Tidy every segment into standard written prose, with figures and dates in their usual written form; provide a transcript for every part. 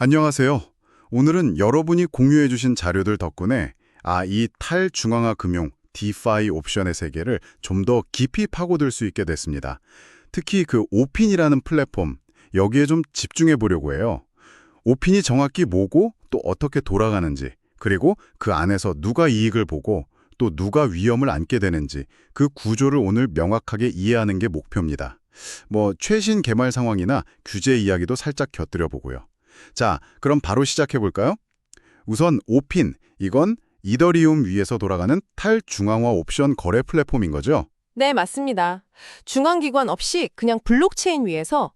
안녕하세요. 오늘은 여러분이 공유해주신 자료들 덕분에 이 탈중앙화 금융, DeFi 옵션의 세계를 좀 더 깊이 파고들 수 있게 됐습니다. 특히 그 오핀이라는 플랫폼, 여기에 좀 집중해 보려고 해요. 오핀이 정확히 뭐고 또 어떻게 돌아가는지, 그리고 그 안에서 누가 이익을 보고 또 누가 위험을 안게 되는지 그 구조를 오늘 명확하게 이해하는 게 목표입니다. 최신 개발 상황이나 규제 이야기도 살짝 곁들여 보고요. 자, 그럼 바로 시작해 볼까요? 우선 오핀, 이건 이더리움 위에서 돌아가는 탈중앙화 옵션 거래 플랫폼인 거죠? 네, 맞습니다. 중앙기관 없이 그냥 블록체인 위에서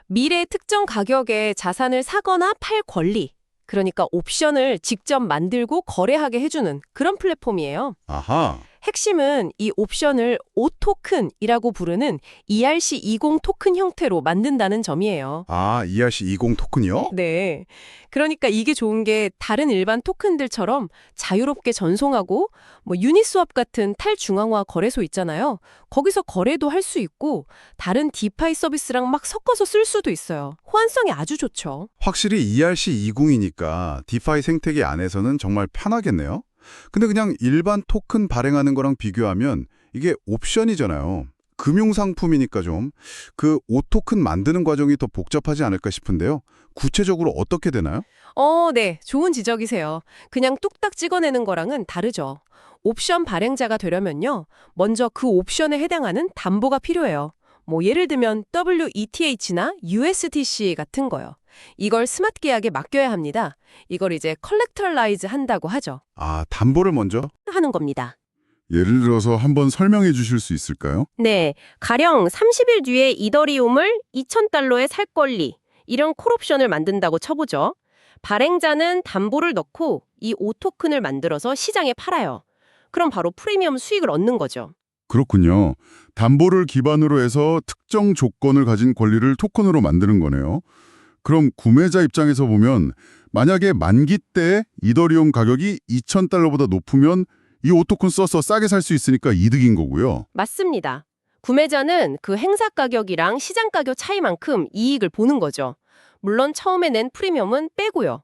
미래 특정 가격의 자산을 사거나 팔 권리, 그러니까 옵션을 직접 만들고 거래하게 해주는 그런 플랫폼이에요. 아하, 핵심은 이 옵션을 오토큰이라고 부르는 ERC20 토큰 형태로 만든다는 점이에요. ERC20 토큰이요? 네. 그러니까 이게 좋은 게 다른 일반 토큰들처럼 자유롭게 전송하고 유니스왑 같은 탈중앙화 거래소 있잖아요. 거기서 거래도 할 수 있고 다른 디파이 서비스랑 막 섞어서 쓸 수도 있어요. 호환성이 아주 좋죠. 확실히 ERC20이니까 디파이 생태계 안에서는 정말 편하겠네요. 근데 그냥 일반 토큰 발행하는 거랑 비교하면 이게 옵션이잖아요. 금융상품이니까 좀 그 오토큰 만드는 과정이 더 복잡하지 않을까 싶은데요. 구체적으로 어떻게 되나요? 네. 좋은 지적이세요. 그냥 뚝딱 찍어내는 거랑은 다르죠. 옵션 발행자가 되려면요. 먼저 그 옵션에 해당하는 담보가 필요해요. 예를 들면 WETH나 USDC 같은 거요. 이걸 스마트 계약에 맡겨야 합니다. 이걸 이제 컬렉터라이즈 한다고 하죠. 담보를 먼저? 하는 겁니다. 예를 들어서 한번 설명해 주실 수 있을까요? 네, 가령 30일 뒤에 이더리움을 2,000달러에 살 권리, 이런 콜옵션을 만든다고 쳐보죠. 발행자는 담보를 넣고 이 오토큰을 만들어서 시장에 팔아요. 그럼 바로 프리미엄 수익을 얻는 거죠. 그렇군요. 담보를 기반으로 해서 특정 조건을 가진 권리를 토큰으로 만드는 거네요. 그럼 구매자 입장에서 보면 만약에 만기 때 이더리움 가격이 2,000달러보다 높으면 이 오토큰 써서 싸게 살 수 있으니까 이득인 거고요. 맞습니다. 구매자는 그 행사 가격이랑 시장 가격 차이만큼 이익을 보는 거죠. 물론 처음에 낸 프리미엄은 빼고요.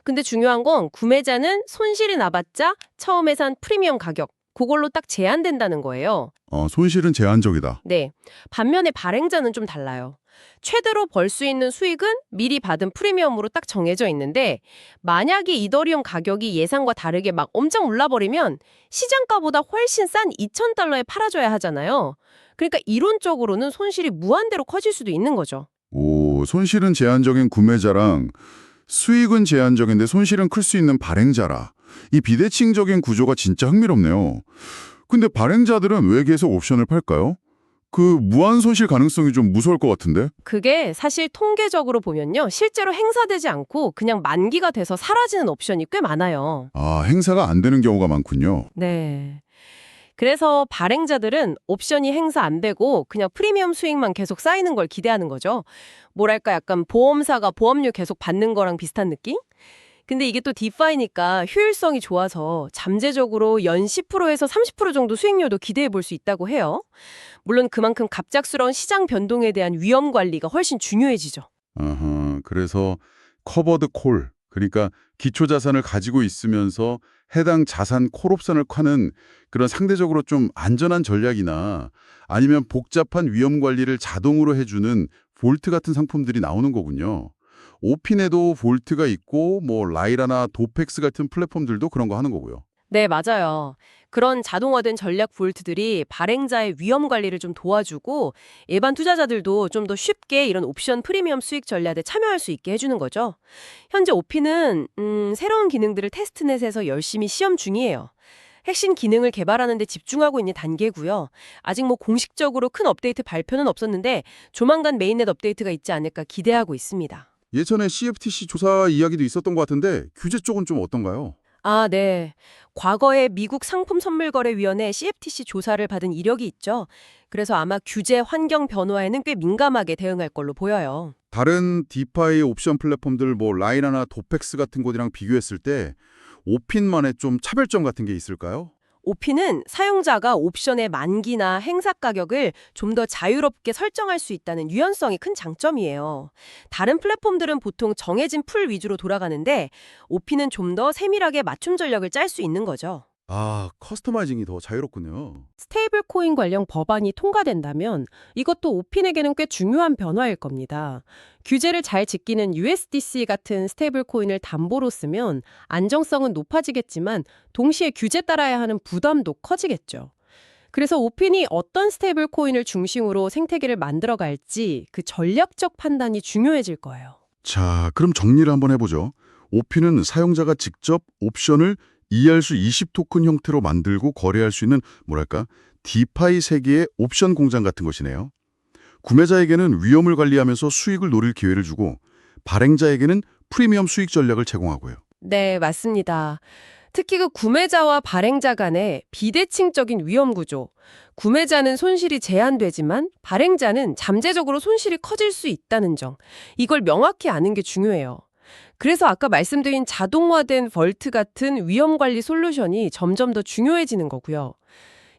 근데 중요한 건 구매자는 손실이 나봤자 처음에 산 프리미엄 가격, 그걸로 딱 제한된다는 거예요. 손실은 제한적이다. 네. 반면에 발행자는 좀 달라요. 최대로 벌 수 있는 수익은 미리 받은 프리미엄으로 딱 정해져 있는데 만약에 이더리움 가격이 예상과 다르게 막 엄청 올라버리면 시장가보다 훨씬 싼 2,000달러에 팔아줘야 하잖아요. 그러니까 이론적으로는 손실이 무한대로 커질 수도 있는 거죠. 손실은 제한적인 구매자랑 수익은 제한적인데 손실은 클 수 있는 발행자라. 이 비대칭적인 구조가 진짜 흥미롭네요. 근데 발행자들은 왜 계속 옵션을 팔까요? 그 무한 손실 가능성이 좀 무서울 것 같은데? 그게 사실 통계적으로 보면요. 실제로 행사되지 않고 그냥 만기가 돼서 사라지는 옵션이 꽤 많아요. 행사가 안 되는 경우가 많군요. 네. 그래서 발행자들은 옵션이 행사 안 되고 그냥 프리미엄 수익만 계속 쌓이는 걸 기대하는 거죠. 뭐랄까 약간 보험사가 보험료 계속 받는 거랑 비슷한 느낌? 근데 이게 또 디파이니까 효율성이 좋아서 잠재적으로 연 10%에서 30% 정도 수익률도 기대해 볼 수 있다고 해요. 물론 그만큼 갑작스러운 시장 변동에 대한 위험 관리가 훨씬 중요해지죠. 그래서 커버드 콜, 그러니까 기초 자산을 가지고 있으면서 해당 자산 콜옵션을 파는 그런 상대적으로 좀 안전한 전략이나 아니면 복잡한 위험 관리를 자동으로 해주는 볼트 같은 상품들이 나오는 거군요. 오핀에도 볼트가 있고 라이라나 도펙스 같은 플랫폼들도 그런 거 하는 거고요. 네, 맞아요. 그런 자동화된 전략 볼트들이 발행자의 위험 관리를 좀 도와주고 일반 투자자들도 좀 더 쉽게 이런 옵션 프리미엄 수익 전략에 참여할 수 있게 해주는 거죠. 현재 오피는 새로운 기능들을 테스트넷에서 열심히 시험 중이에요. 핵심 기능을 개발하는 데 집중하고 있는 단계고요. 아직 공식적으로 큰 업데이트 발표는 없었는데 조만간 메인넷 업데이트가 있지 않을까 기대하고 있습니다. 예전에 CFTC 조사 이야기도 있었던 것 같은데 규제 쪽은 좀 어떤가요? 네. 과거에 미국 상품선물거래위원회 CFTC 조사를 받은 이력이 있죠. 그래서 아마 규제 환경 변화에는 꽤 민감하게 대응할 걸로 보여요. 다른 디파이 옵션 플랫폼들 라이나나 도펙스 같은 곳이랑 비교했을 때 오핀만의 좀 차별점 같은 게 있을까요? 오피는 사용자가 옵션의 만기나 행사 가격을 좀 더 자유롭게 설정할 수 있다는 유연성이 큰 장점이에요. 다른 플랫폼들은 보통 정해진 풀 위주로 돌아가는데 오피는 좀 더 세밀하게 맞춤 전략을 짤 수 있는 거죠. 아, 커스터마이징이 더 자유롭군요. 스테이블 코인 관련 법안이 통과된다면 이것도 오핀에게는 꽤 중요한 변화일 겁니다. 규제를 잘 지키는 USDC 같은 스테이블 코인을 담보로 쓰면 안정성은 높아지겠지만 동시에 규제 따라야 하는 부담도 커지겠죠. 그래서 오핀이 어떤 스테이블 코인을 중심으로 생태계를 만들어갈지 그 전략적 판단이 중요해질 거예요. 자, 그럼 정리를 한번 해보죠. 오피는 사용자가 직접 옵션을 ERC 20 토큰 형태로 만들고 거래할 수 있는 뭐랄까 디파이 세계의 옵션 공장 같은 것이네요. 구매자에게는 위험을 관리하면서 수익을 노릴 기회를 주고 발행자에게는 프리미엄 수익 전략을 제공하고요. 네, 맞습니다. 특히 그 구매자와 발행자 간의 비대칭적인 위험 구조. 구매자는 손실이 제한되지만 발행자는 잠재적으로 손실이 커질 수 있다는 점. 이걸 명확히 아는 게 중요해요. 그래서 아까 말씀드린 자동화된 벌트 같은 위험 관리 솔루션이 점점 더 중요해지는 거고요.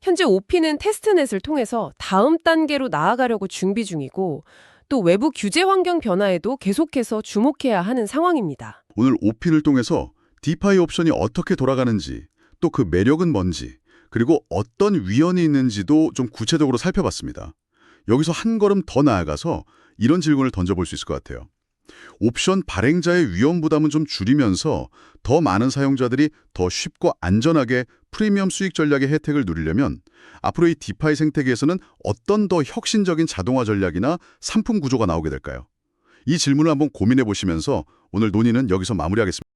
현재 오피는 테스트넷을 통해서 다음 단계로 나아가려고 준비 중이고 또 외부 규제 환경 변화에도 계속해서 주목해야 하는 상황입니다. 오늘 오피를 통해서 디파이 옵션이 어떻게 돌아가는지, 또 그 매력은 뭔지, 그리고 어떤 위헌이 있는지도 좀 구체적으로 살펴봤습니다. 여기서 한 걸음 더 나아가서 이런 질문을 던져볼 수 있을 것 같아요. 옵션 발행자의 위험 부담은 좀 줄이면서 더 많은 사용자들이 더 쉽고 안전하게 프리미엄 수익 전략의 혜택을 누리려면 앞으로 이 디파이 생태계에서는 어떤 더 혁신적인 자동화 전략이나 상품 구조가 나오게 될까요? 이 질문을 한번 고민해 보시면서 오늘 논의는 여기서 마무리하겠습니다.